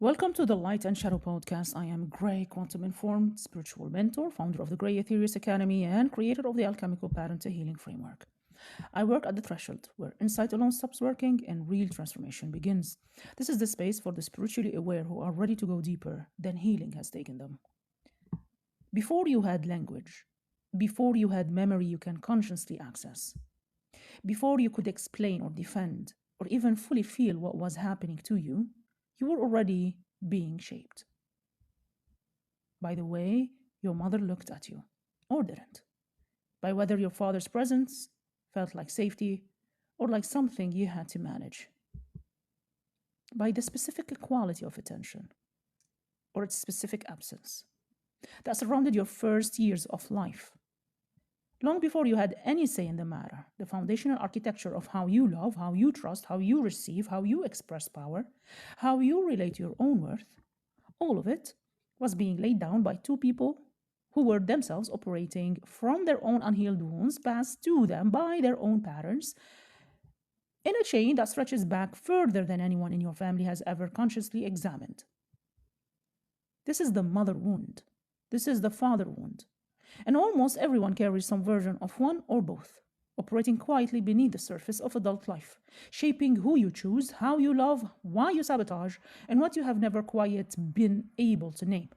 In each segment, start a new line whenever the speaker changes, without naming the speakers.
Welcome to the Light and Shadow podcast. I am Grey, quantum informed spiritual mentor, founder of the GreyEthereus Academy, and creator of the Alchemical pattern to healing framework. I work at the threshold where insight alone stops working and real transformation begins. This is the space for the spiritually aware who are ready to go deeper than healing has taken them. Before you had language, before you had memory you can consciously access, before you could explain or defend or even fully feel what was happening to you, you were already being shaped by the way your mother looked at you or didn't, by whether your father's presence felt like safety or like something you had to manage, by the specific quality of attention or its specific absence that surrounded your first years of life. Long before you had any say in the matter, the foundational architecture of how you love, how you trust, how you receive, how you express power, how you relate to your own worth, all of it was being laid down by two people who were themselves operating from their own unhealed wounds passed to them by their own patterns in a chain that stretches back further than anyone in your family has ever consciously examined. This is the mother wound. This is the father wound. And almost everyone carries some version of one or both, operating quietly beneath the surface of adult life, shaping who you choose, how you love, why you sabotage, and what you have never quite been able to name.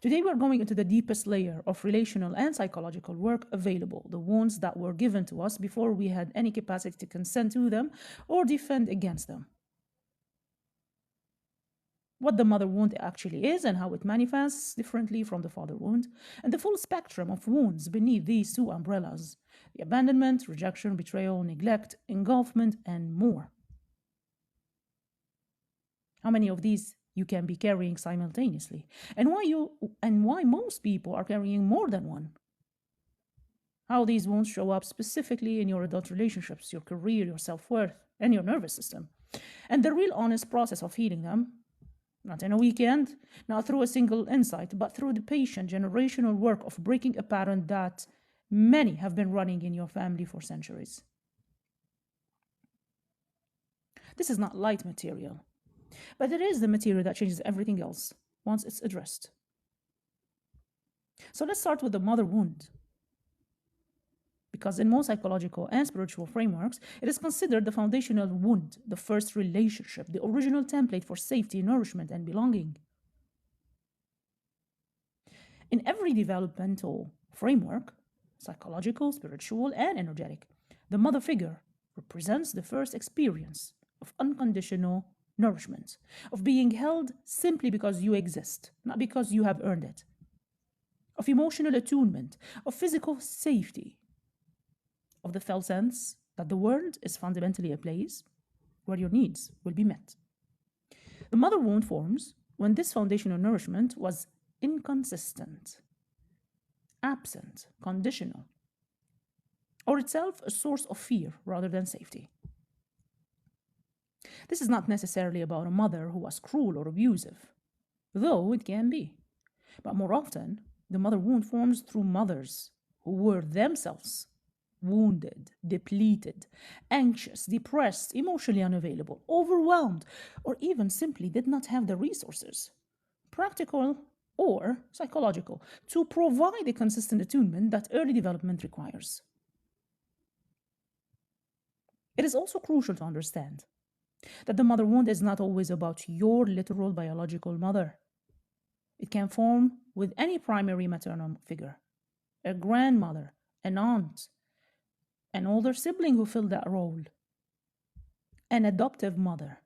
Today we're going into the deepest layer of relational and psychological work available, the wounds that were given to us before we had any capacity to consent to them or defend against them. What the mother wound actually is and how it manifests differently from the father wound, and the full spectrum of wounds beneath these two umbrellas: the abandonment, rejection, betrayal, neglect, engulfment, and more. How many of these you can be carrying simultaneously, and why most people are carrying more than one? How these wounds show up specifically in your adult relationships, your career, your self-worth, and your nervous system, and the real honest process of healing them. Not in a weekend, not through a single insight, but through the patient generational work of breaking a pattern that many have been running in your family for centuries. This is not light material, but it is the material that changes everything else once it's addressed. So let's start with the mother wound. Because in most psychological and spiritual frameworks, it is considered the foundational wound, the first relationship, the original template for safety, nourishment, and belonging. In every developmental framework, psychological, spiritual, and energetic, the mother figure represents the first experience of unconditional nourishment, of being held simply because you exist, not because you have earned it, of emotional attunement, of physical safety, of the felt sense that the world is fundamentally a place where your needs will be met. The mother wound forms when this foundational nourishment was inconsistent, absent, conditional, or itself a source of fear rather than safety. This is not necessarily about a mother who was cruel or abusive, though it can be. But more often, the mother wound forms through mothers who were themselves wounded, depleted, anxious, depressed, emotionally unavailable, overwhelmed, or even simply did not have the resources, practical or psychological, to provide the consistent attunement that early development requires. It is also crucial to understand that the mother wound is not always about your literal biological mother. It can form with any primary maternal figure, a grandmother, an aunt, an older sibling who filled that role, an adoptive mother.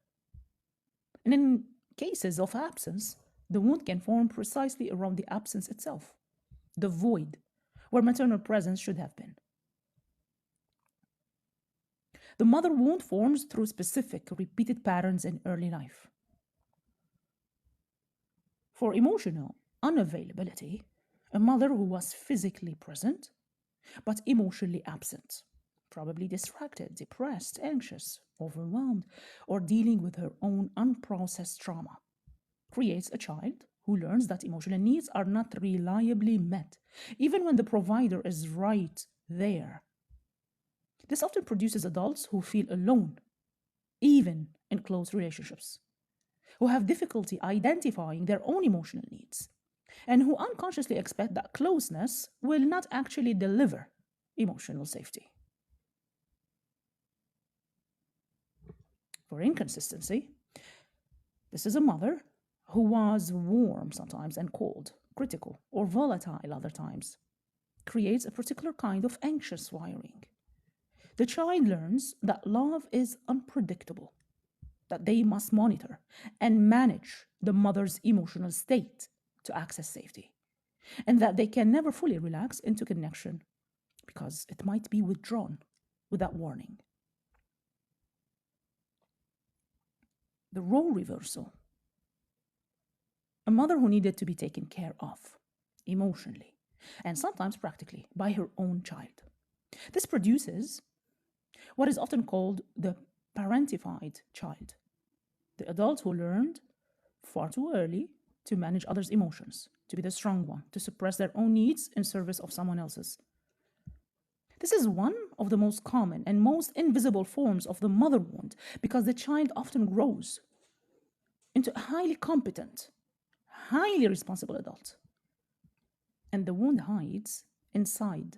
And in cases of absence, the wound can form precisely around the absence itself, the void where maternal presence should have been. The mother wound forms through specific, repeated patterns in early life. For emotional unavailability, a mother who was physically present but emotionally absent, probably distracted, depressed, anxious, overwhelmed, or dealing with her own unprocessed trauma, creates a child who learns that emotional needs are not reliably met, even when the provider is right there. This often produces adults who feel alone, even in close relationships, who have difficulty identifying their own emotional needs, and who unconsciously expect that closeness will not actually deliver emotional safety. For inconsistency, this is a mother who was warm sometimes and cold, critical, or volatile other times, creates a particular kind of anxious wiring. The child learns that love is unpredictable, that they must monitor and manage the mother's emotional state to access safety, and that they can never fully relax into connection because it might be withdrawn without warning. The role reversal. A mother who needed to be taken care of emotionally and sometimes practically by her own child. This produces what is often called the parentified child, the adult who learned far too early to manage others' emotions, to be the strong one, to suppress their own needs in service of someone else's. This is one of the most common and most invisible forms of the mother wound because the child often grows into a highly competent, highly responsible adult. And the wound hides inside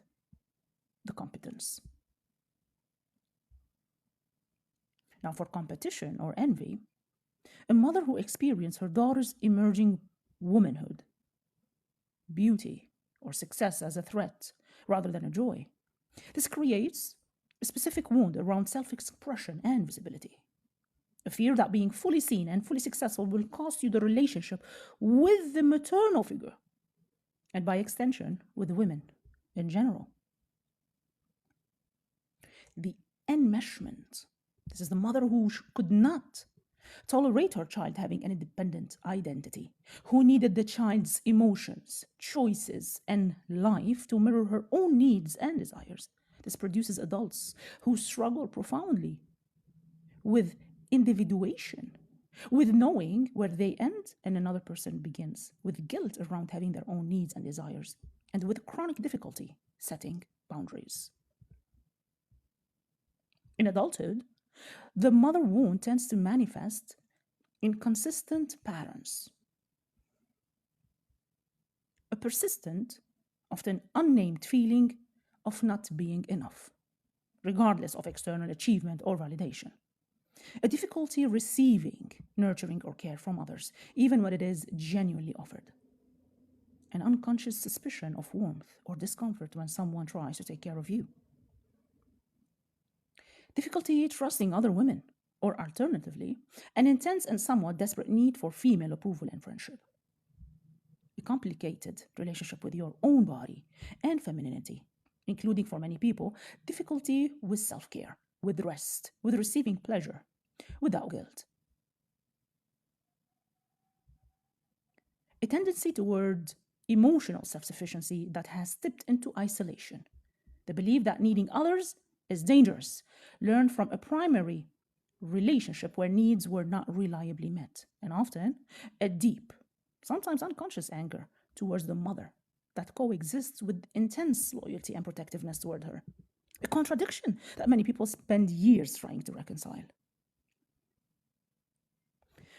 the competence. Now, for competition or envy, a mother who experienced her daughter's emerging womanhood, beauty, or success as a threat rather than a joy, this creates a specific wound around self-expression and visibility. A fear that being fully seen and fully successful will cost you the relationship with the maternal figure, and by extension, with women in general. The enmeshment. This is the mother who could not tolerate her child having an independent identity, who needed the child's emotions, choices, and life to mirror her own needs and desires. This produces adults who struggle profoundly with individuation, with knowing where they end and another person begins, with guilt around having their own needs and desires, and with chronic difficulty setting boundaries. In adulthood, the mother wound tends to manifest in consistent patterns. A persistent, often unnamed feeling of not being enough, regardless of external achievement or validation. A difficulty receiving nurturing or care from others, even when it is genuinely offered. An unconscious suspicion of warmth or discomfort when someone tries to take care of you. Difficulty trusting other women, or alternatively, an intense and somewhat desperate need for female approval and friendship. A complicated relationship with your own body and femininity, including for many people, difficulty with self-care, with rest, with receiving pleasure, without guilt. A tendency toward emotional self-sufficiency that has tipped into isolation. The belief that needing others is dangerous, learned from a primary relationship where needs were not reliably met, and often a deep, sometimes unconscious anger towards the mother that coexists with intense loyalty and protectiveness toward her. A contradiction that many people spend years trying to reconcile.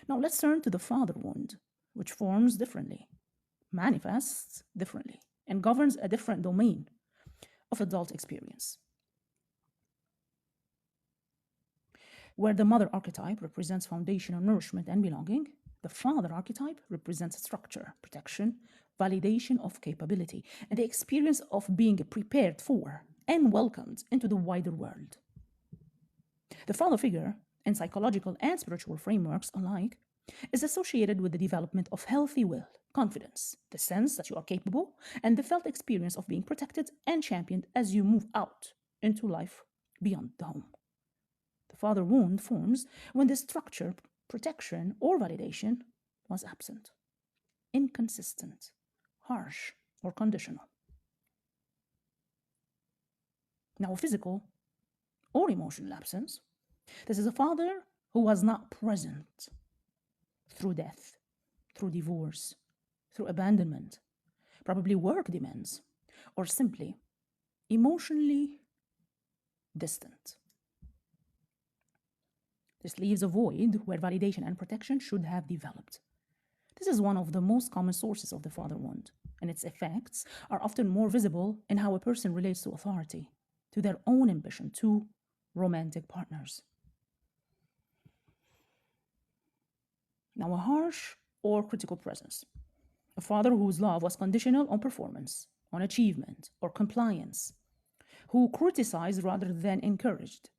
Now let's turn to the father wound, which forms differently, manifests differently, and governs a different domain of adult experience. Where the mother archetype represents foundational nourishment and belonging, the father archetype represents structure, protection, validation of capability, and the experience of being prepared for and welcomed into the wider world. The father figure, in psychological and spiritual frameworks alike, is associated with the development of healthy will, confidence, the sense that you are capable, and the felt experience of being protected and championed as you move out into life beyond the home. The father wound forms when the structure, protection, or validation was absent, inconsistent, harsh, or conditional. Now, physical or emotional absence. This is a father who was not present through death, through divorce, through abandonment, probably work demands, or simply emotionally distant. This leaves a void where validation and protection should have developed. This is one of the most common sources of the father wound, and its effects are often more visible in how a person relates to authority, to their own ambition, to romantic partners. Now, a harsh or critical presence. A father whose love was conditional on performance, on achievement, or compliance, who criticized rather than encouraged,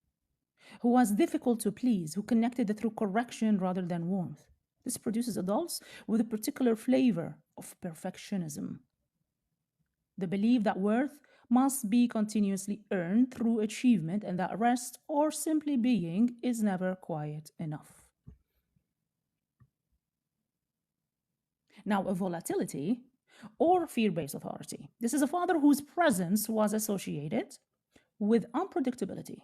who was difficult to please, who connected through correction rather than warmth. This produces adults with a particular flavor of perfectionism. The belief that worth must be continuously earned through achievement and that rest or simply being is never quite enough. Now, a volatility or fear-based authority. This is a father whose presence was associated with unpredictability,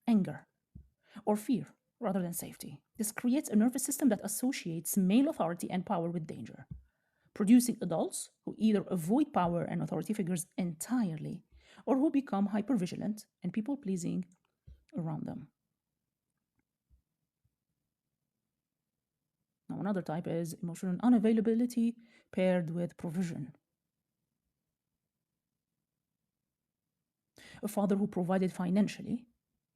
anger, or fear rather than safety. This creates a nervous system that associates male authority and power with danger, producing adults who either avoid power and authority figures entirely or who become hypervigilant and people-pleasing around them. Now, another type is emotional unavailability paired with provision. A father who provided financially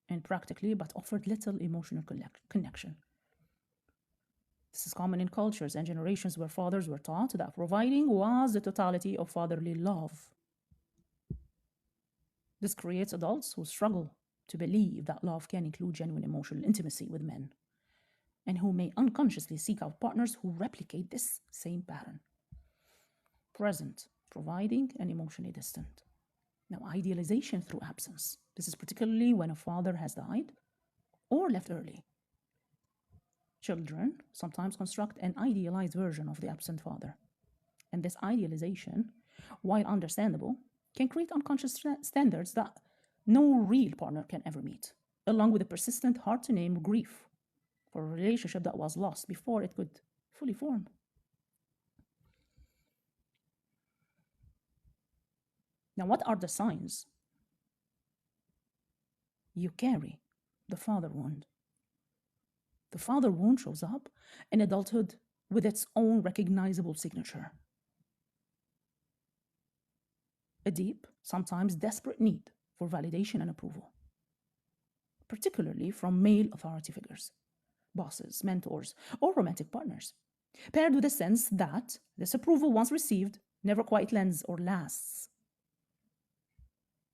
and practically but offered little emotional connection. This is common in cultures and generations where fathers were taught that providing was the totality of fatherly love. This creates adults who struggle to believe that love can include genuine emotional intimacy with men, and who may unconsciously seek out partners who replicate this same pattern. Present, providing, and emotionally distant. Now, idealization through absence. This is particularly when a father has died or left early. Children sometimes construct an idealized version of the absent father. And this idealization, while understandable, can create unconscious standards that no real partner can ever meet, along with a persistent, hard-to-name grief for a relationship that was lost before it could fully form. Now, what are the signs you carry the father wound? The father wound shows up in adulthood with its own recognizable signature. A deep, sometimes desperate need for validation and approval, particularly from male authority figures, bosses, mentors, or romantic partners, paired with a sense that this approval, once received, never quite lands or lasts.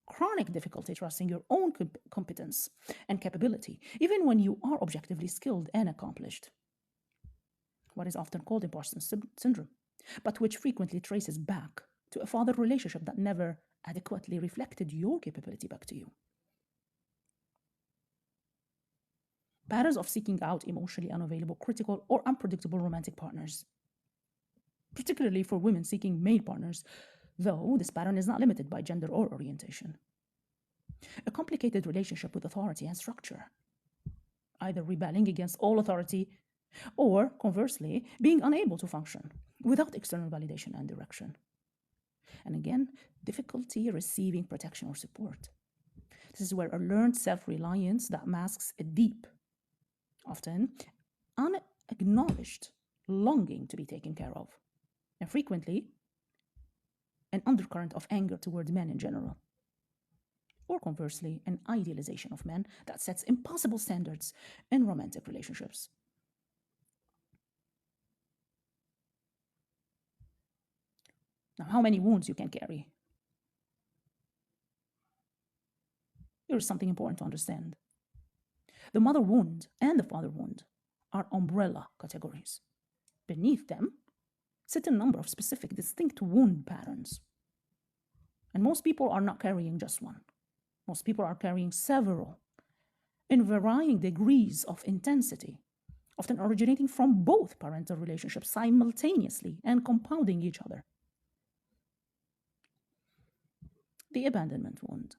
Chronic difficulty trusting your own competence and capability, even when you are objectively skilled and accomplished. What is often called imposter syndrome, but which frequently traces back to a father relationship that never adequately reflected your capability back to you. Patterns of seeking out emotionally unavailable, critical, or unpredictable romantic partners, particularly for women seeking male partners, though this pattern is not limited by gender or orientation. A complicated relationship with authority and structure, either rebelling against all authority or, conversely, being unable to function without external validation and direction. And again, difficulty receiving protection or support. This is where a learned self-reliance that masks a deep, often unacknowledged longing to be taken care of, and frequently an undercurrent of anger toward men in general. Or conversely, an idealization of men that sets impossible standards in romantic relationships. Now, how many wounds you can carry? Here is something important to understand. The mother wound and the father wound are umbrella categories. Beneath them sit a number of specific, distinct wound patterns. And most people are not carrying just one. Most people are carrying several in varying degrees of intensity, often originating from both parental relationships simultaneously and compounding each other. The abandonment wound.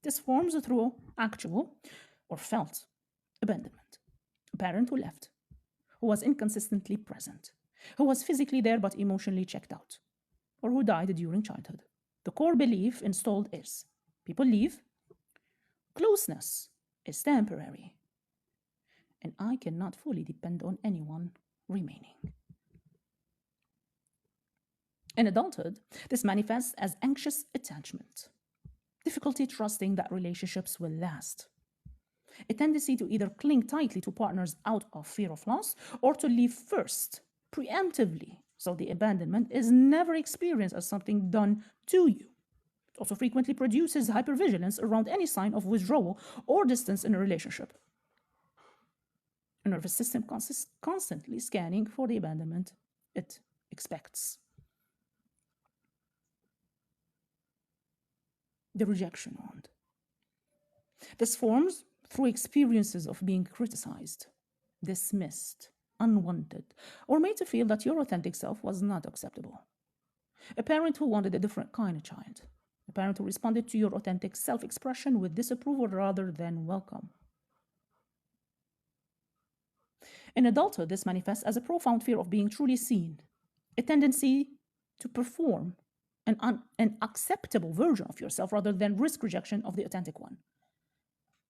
This forms through actual or felt abandonment. A parent who left, who was inconsistently present, who was physically there but emotionally checked out, or who died during childhood. The core belief installed is people leave, closeness is temporary, and I cannot fully depend on anyone remaining. In adulthood, this manifests as anxious attachment, difficulty trusting that relationships will last, a tendency to either cling tightly to partners out of fear of loss or to leave first, preemptively, so the abandonment is never experienced as something done to you. It also frequently produces hypervigilance around any sign of withdrawal or distance in a relationship. A nervous system constantly scanning for the abandonment it expects. The rejection wound. This forms through experiences of being criticized, dismissed, unwanted, or made to feel that your authentic self was not acceptable. A parent who wanted a different kind of child. A parent who responded to your authentic self-expression with disapproval rather than welcome. In adulthood, this manifests as a profound fear of being truly seen, a tendency to perform an acceptable version of yourself rather than risk rejection of the authentic one,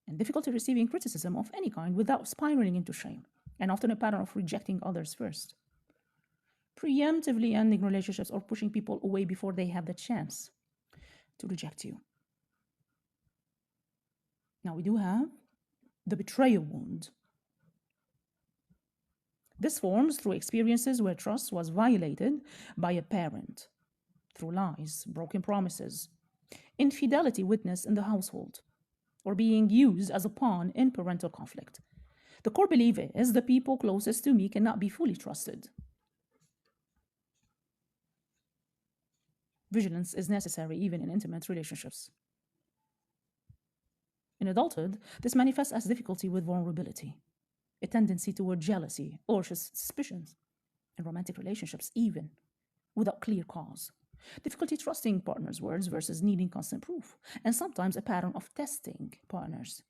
and difficulty receiving criticism of any kind without spiraling into shame, and often a pattern of rejecting others first, preemptively ending relationships or pushing people away before they have the chance to reject you. Now we do have the betrayal wound. This forms through experiences where trust was violated by a parent, through lies, broken promises, infidelity witnessed in the household, or being used as a pawn in parental conflict. The core belief is the people closest to me cannot be fully trusted. Vigilance is necessary even in intimate relationships. In adulthood, this manifests as difficulty with vulnerability, a tendency toward jealousy or suspicions in romantic relationships, even without clear cause. Difficulty trusting partners' words versus needing constant proof, and sometimes a pattern of testing partners,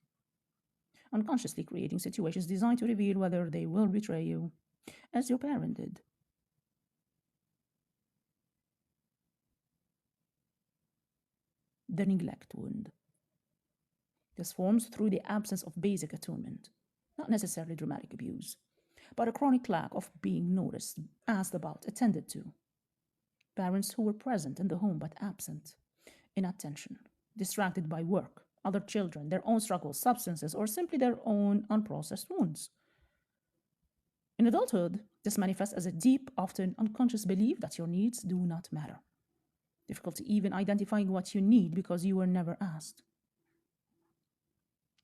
unconsciously creating situations designed to reveal whether they will betray you, as your parent did. The neglect wound. This forms through the absence of basic attunement, not necessarily dramatic abuse, but a chronic lack of being noticed, asked about, attended to. Parents who were present in the home but absent in attention, distracted by work, other children, their own struggles, substances, or simply their own unprocessed wounds. In adulthood, this manifests as a deep, often unconscious belief that your needs do not matter. Difficulty even identifying what you need because you were never asked.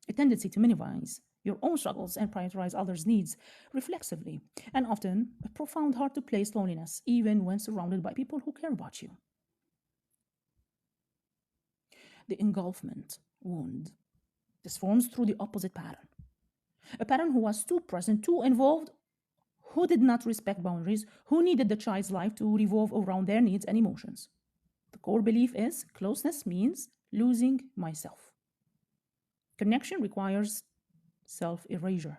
A tendency to minimize your own struggles and prioritize others' needs reflexively, and often a profound hard-to-place loneliness, even when surrounded by people who care about you. The engulfment wound. This forms through the opposite pattern. A parent who was too present, too involved, who did not respect boundaries, who needed the child's life to revolve around their needs and emotions. The core belief is closeness means losing myself. Connection requires self-erasure.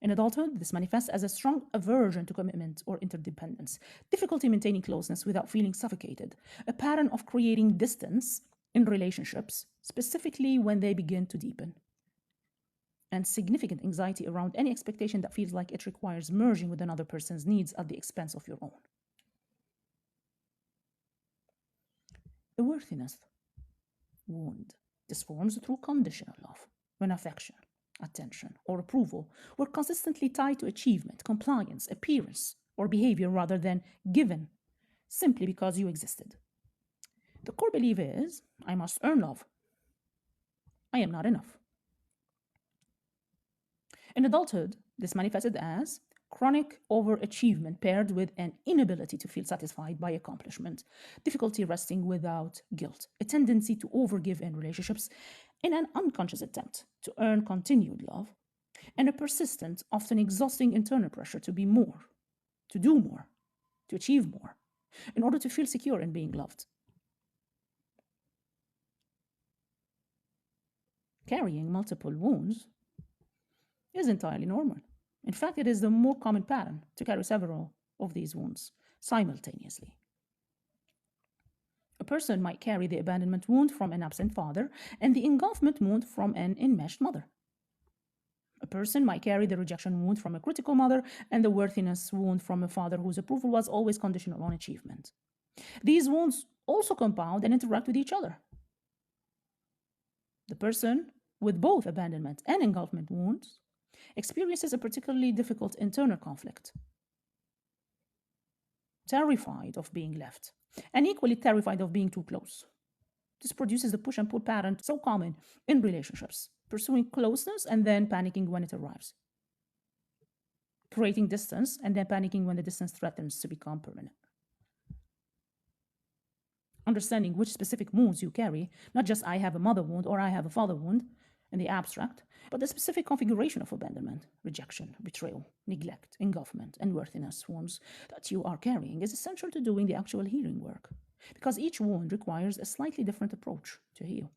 In adulthood, this manifests as a strong aversion to commitment or interdependence, difficulty maintaining closeness without feeling suffocated, a pattern of creating distance in relationships, specifically when they begin to deepen, and significant anxiety around any expectation that feels like it requires merging with another person's needs at the expense of your own. A worthiness wound. This forms through conditional love, when affection, attention, or approval were consistently tied to achievement, compliance, appearance, or behavior rather than given simply because you existed. The core belief is, I must earn love. I am not enough. In adulthood, this manifested as chronic overachievement paired with an inability to feel satisfied by accomplishment, difficulty resting without guilt, a tendency to overgive in relationships in an unconscious attempt to earn continued love, and a persistent, often exhausting internal pressure to be more, to do more, to achieve more, in order to feel secure in being loved. Carrying multiple wounds is entirely normal. In fact, it is the more common pattern to carry several of these wounds simultaneously. A person might carry the abandonment wound from an absent father and the engulfment wound from an enmeshed mother. A person might carry the rejection wound from a critical mother and the worthiness wound from a father whose approval was always conditional on achievement. These wounds also compound and interact with each other. The person with both abandonment and engulfment wounds experiences a particularly difficult internal conflict. Terrified of being left, and equally terrified of being too close. This produces the push and pull pattern so common in relationships, pursuing closeness and then panicking when it arrives, creating distance and then panicking when the distance threatens to become permanent. Understanding which specific wounds you carry, not just I have a mother wound or I have a father wound in the abstract, but the specific configuration of abandonment, rejection, betrayal, neglect, engulfment, and worthiness wounds that you are carrying is essential to doing the actual healing work, because each wound requires a slightly different approach to heal.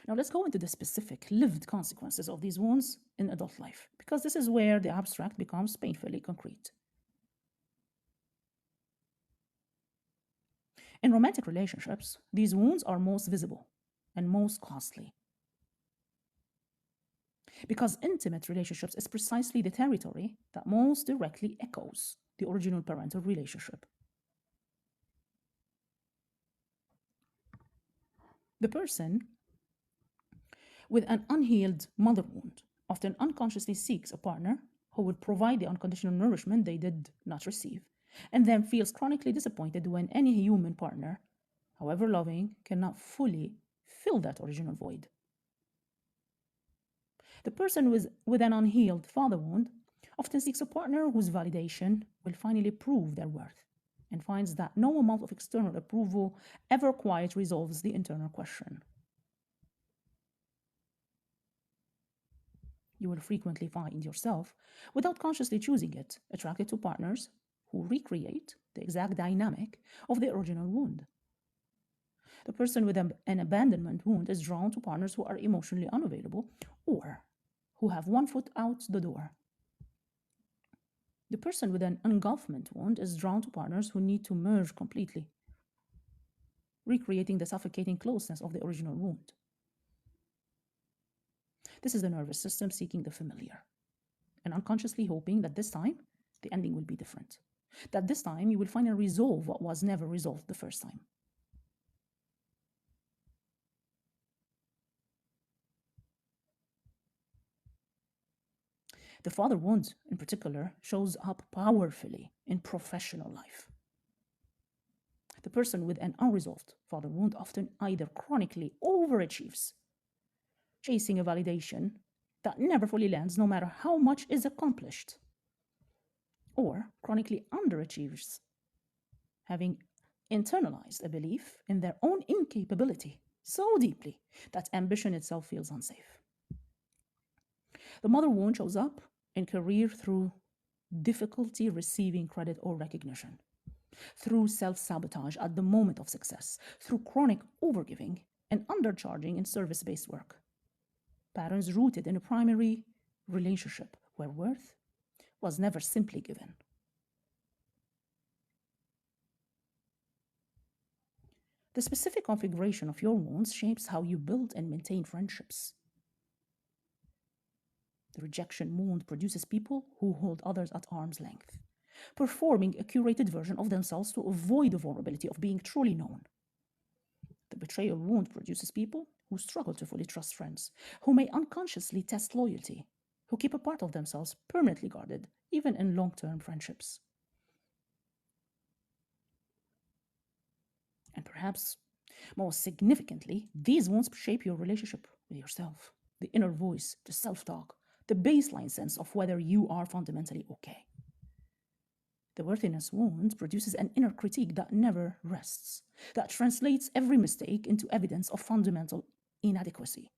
Now let's go into the specific lived consequences of these wounds in adult life, because this is where the abstract becomes painfully concrete. In romantic relationships, these wounds are most visible and most costly, because intimate relationships is precisely the territory that most directly echoes the original parental relationship. The person with an unhealed mother wound often unconsciously seeks a partner who would provide the unconditional nourishment they did not receive, and then feels chronically disappointed when any human partner, however loving, cannot fully fill that original void. The person with an unhealed father wound often seeks a partner whose validation will finally prove their worth, and finds that no amount of external approval ever quite resolves the internal question. You will frequently find yourself, without consciously choosing it, attracted to partners who recreate the exact dynamic of the original wound. The person with an abandonment wound is drawn to partners who are emotionally unavailable or who have one foot out the door. The person with an engulfment wound is drawn to partners who need to merge completely, recreating the suffocating closeness of the original wound. This is the nervous system seeking the familiar, and unconsciously hoping that this time the ending will be different, that this time you will finally resolve what was never resolved the first time. The father wound, in particular, shows up powerfully in professional life. The person with an unresolved father wound often either chronically overachieves, chasing a validation that never fully lands no matter how much is accomplished, or chronically underachieves, having internalized a belief in their own incapability so deeply that ambition itself feels unsafe. The mother wound shows up in career through difficulty receiving credit or recognition, through self-sabotage at the moment of success, through chronic overgiving and undercharging in service-based work. Patterns rooted in a primary relationship where worth was never simply given. The specific configuration of your wounds shapes how you build and maintain friendships. The rejection wound produces people who hold others at arm's length, performing a curated version of themselves to avoid the vulnerability of being truly known. The betrayal wound produces people who struggle to fully trust friends, who may unconsciously test loyalty, who keep a part of themselves permanently guarded, even in long-term friendships. And perhaps most significantly, these wounds shape your relationship with yourself, the inner voice, the self-talk, the baseline sense of whether you are fundamentally okay. The worthiness wound produces an inner critique that never rests, that translates every mistake into evidence of fundamental inadequacy.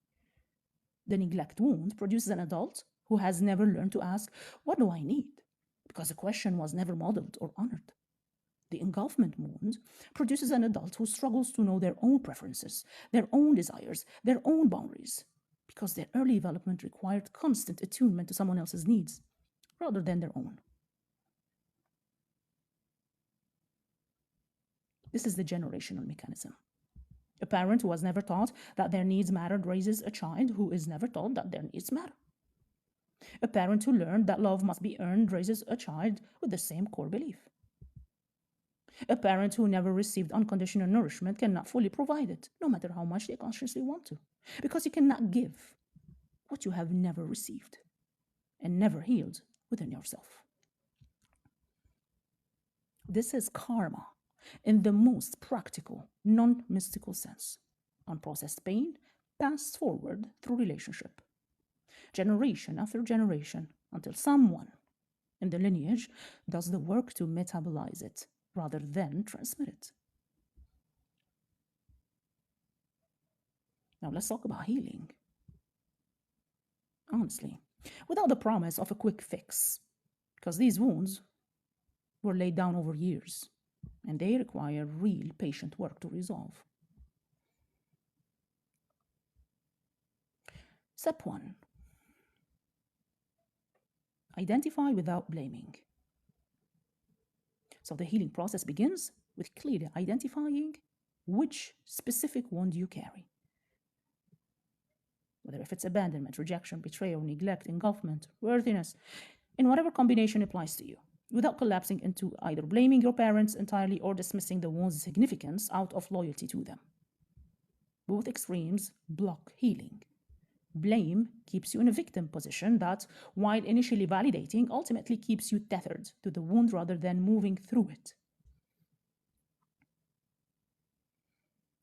The neglect wound produces an adult who has never learned to ask, "What do I need?" because the question was never modeled or honored. The engulfment wound produces an adult who struggles to know their own preferences, their own desires, their own boundaries, because their early development required constant attunement to someone else's needs rather than their own. This is the generational mechanism. A parent who was never taught that their needs mattered raises a child who is never taught that their needs matter. A parent who learned that love must be earned raises a child with the same core belief. A parent who never received unconditional nourishment cannot fully provide it, no matter how much they consciously want to, because you cannot give what you have never received and never healed within yourself. This is karma in the most practical, non-mystical sense. Unprocessed pain passed forward through relationship, generation after generation, until someone in the lineage does the work to metabolize it rather than transmit it. Now let's talk about healing. Honestly, without the promise of a quick fix, because these wounds were laid down over years and they require real patient work to resolve. Step 1. Identify without blaming. So the healing process begins with clearly identifying which specific wound you carry. Whether if it's abandonment, rejection, betrayal, neglect, engulfment, worthiness, in whatever combination applies to you, without collapsing into either blaming your parents entirely or dismissing the wound's significance out of loyalty to them. Both extremes block healing. Blame keeps you in a victim position that, while initially validating, ultimately keeps you tethered to the wound rather than moving through it.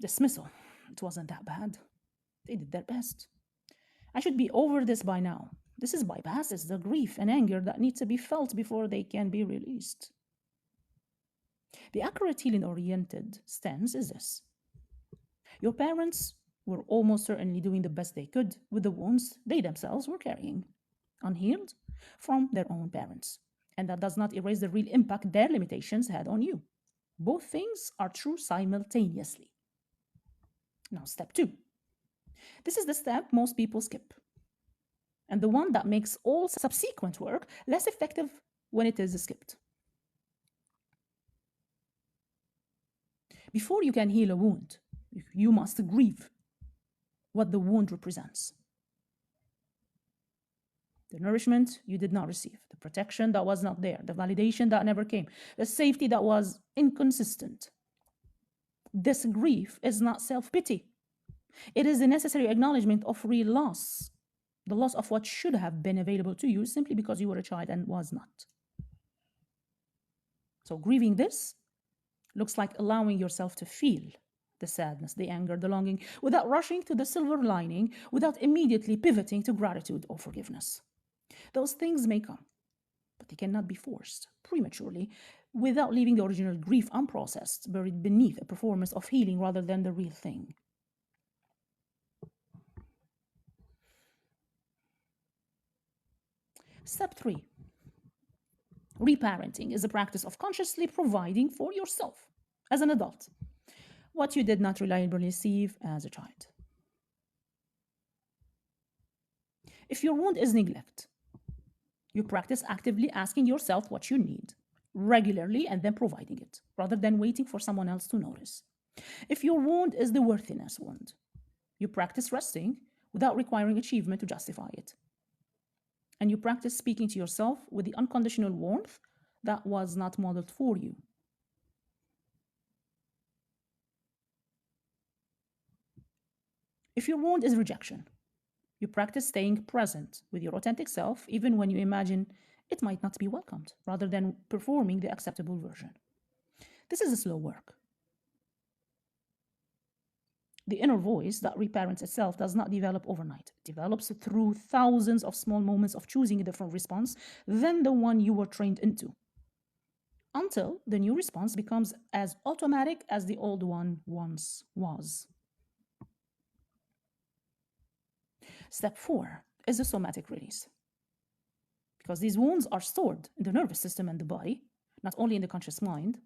Dismissal. It wasn't that bad. They did their best. I should be over this by now. This is bypasses the grief and anger that need to be felt before they can be released. The accurate healing-oriented stance is this. Your parents were almost certainly doing the best they could with the wounds they themselves were carrying, unhealed from their own parents. And that does not erase the real impact their limitations had on you. Both things are true simultaneously. Now, step 2. This is the step most people skip, and the one that makes all subsequent work less effective when it is skipped. Before you can heal a wound, you must grieve what the wound represents. The nourishment you did not receive, the protection that was not there, the validation that never came, the safety that was inconsistent. This grief is not self-pity. It is the necessary acknowledgement of real loss, the loss of what should have been available to you simply because you were a child and was not. So grieving this looks like allowing yourself to feel the sadness, the anger, the longing, without rushing to the silver lining, without immediately pivoting to gratitude or forgiveness. Those things may come, but they cannot be forced prematurely without leaving the original grief unprocessed, buried beneath a performance of healing rather than the real thing. Step 3. Reparenting is the practice of consciously providing for yourself as an adult what you did not reliably receive as a child. If your wound is neglect, you practice actively asking yourself what you need regularly and then providing it, rather than waiting for someone else to notice. If your wound is the worthiness wound, you practice resting without requiring achievement to justify it. And you practice speaking to yourself with the unconditional warmth that was not modeled for you. If your wound is rejection, you practice staying present with your authentic self even when you imagine it might not be welcomed, rather than performing the acceptable version. This is a slow work. The inner voice that reparents itself does not develop overnight. It develops through thousands of small moments of choosing a different response than the one you were trained into, until the new response becomes as automatic as the old one once was. Step 4 is the somatic release. Because these wounds are stored in the nervous system and the body, not only in the conscious mind,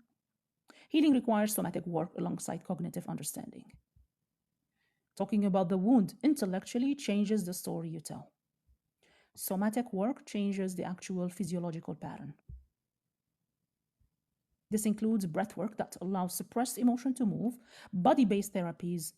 healing requires somatic work alongside cognitive understanding. Talking about the wound intellectually changes the story you tell. Somatic work changes the actual physiological pattern. This includes breathwork that allows suppressed emotion to move, body-based therapies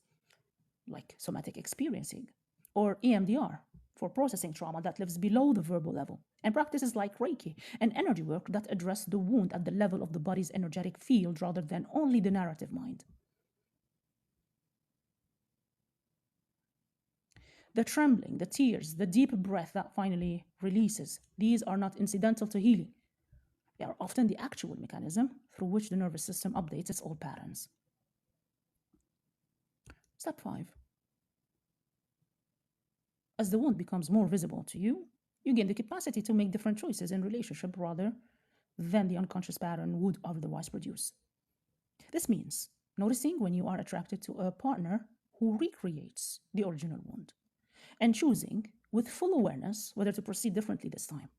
like somatic experiencing, or EMDR for processing trauma that lives below the verbal level, and practices like Reiki and energy work that address the wound at the level of the body's energetic field rather than only the narrative mind. The trembling, the tears, the deep breath that finally releases, these are not incidental to healing. They are often the actual mechanism through which the nervous system updates its old patterns. Step 5. As the wound becomes more visible to you, you gain the capacity to make different choices in relationship rather than the unconscious pattern would otherwise produce. This means noticing when you are attracted to a partner who recreates the original wound, and choosing with full awareness whether to proceed differently this time.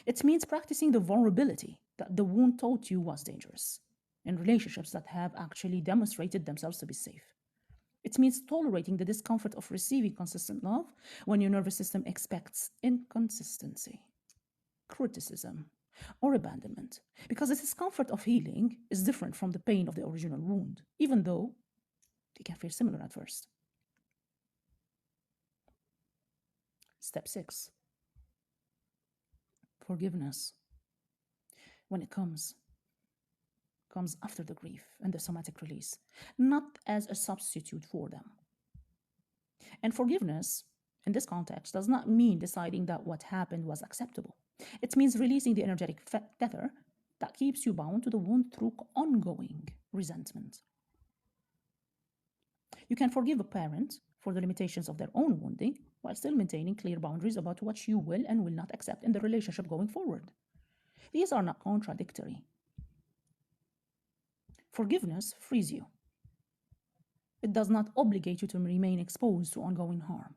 It means practicing the vulnerability that the wound taught you was dangerous in relationships that have actually demonstrated themselves to be safe. It means tolerating the discomfort of receiving consistent love when your nervous system expects inconsistency, criticism, or abandonment, because the discomfort of healing is different from the pain of the original wound, even though they can feel similar at first. Step 6. Forgiveness. When it comes after the grief and the somatic release, not as a substitute for them. And forgiveness, in this context, does not mean deciding that what happened was acceptable. It means releasing the energetic tether that keeps you bound to the wound through ongoing resentment. You can forgive a parent for the limitations of their own wounding while still maintaining clear boundaries about what you will and will not accept in the relationship going forward. These are not contradictory. Forgiveness frees you. It does not obligate you to remain exposed to ongoing harm.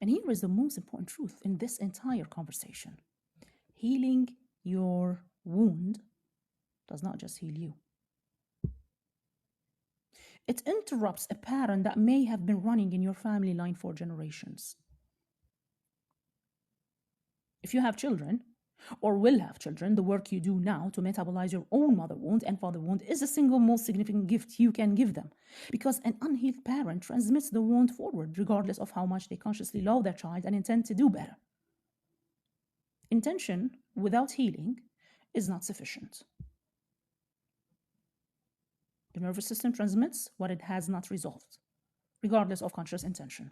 And here is the most important truth in this entire conversation. Healing your wound does not just heal you. It interrupts a pattern that may have been running in your family line for generations. If you have children, or will have children, the work you do now to metabolize your own mother wound and father wound is the single most significant gift you can give them, because an unhealed parent transmits the wound forward regardless of how much they consciously love their child and intend to do better. Intention without healing is not sufficient. The nervous system transmits what it has not resolved, regardless of conscious intention.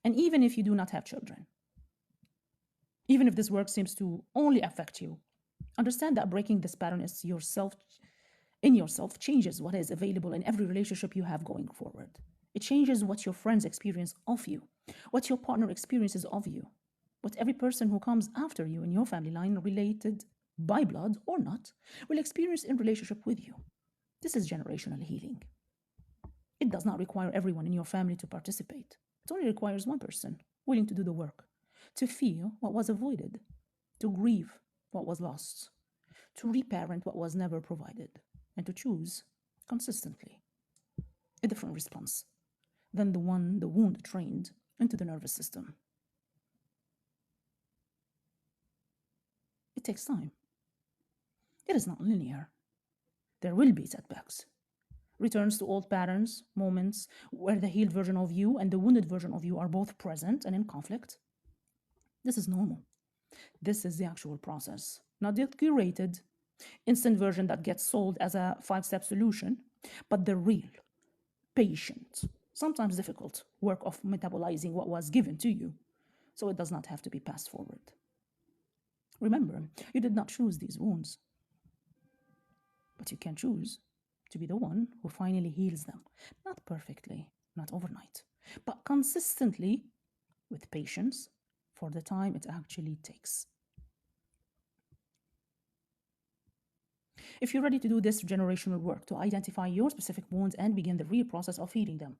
And even if you do not have children, even if this work seems to only affect you, understand that breaking this pattern in yourself changes what is available in every relationship you have going forward. It changes what your friends experience of you, what your partner experiences of you, what every person who comes after you in your family line, related by blood or not, will experience in relationship with you. This is generational healing. It does not require everyone in your family to participate. It only requires one person willing to do the work, to feel what was avoided, to grieve what was lost, to reparent what was never provided, and to choose consistently a different response than the one the wound trained into the nervous system. It takes time. It is not linear. There will be setbacks, returns to old patterns, moments where the healed version of you and the wounded version of you are both present and in conflict. This is normal. This is the actual process, not the curated, instant version that gets sold as a 5-step solution, but the real, patient, sometimes difficult work of metabolizing what was given to you, so it does not have to be passed forward. Remember, you did not choose these wounds, but you can choose to be the one who finally heals them. Not perfectly, not overnight, but consistently, with patience, for the time it actually takes. If you're ready to do this generational work to identify your specific wounds and begin the real process of healing them,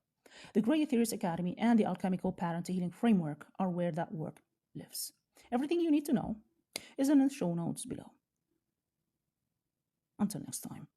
the GreyEthereus Academy and the Alchemical Pattern to Healing Framework are where that work lives. Everything you need to know is in the show notes below. Until next time.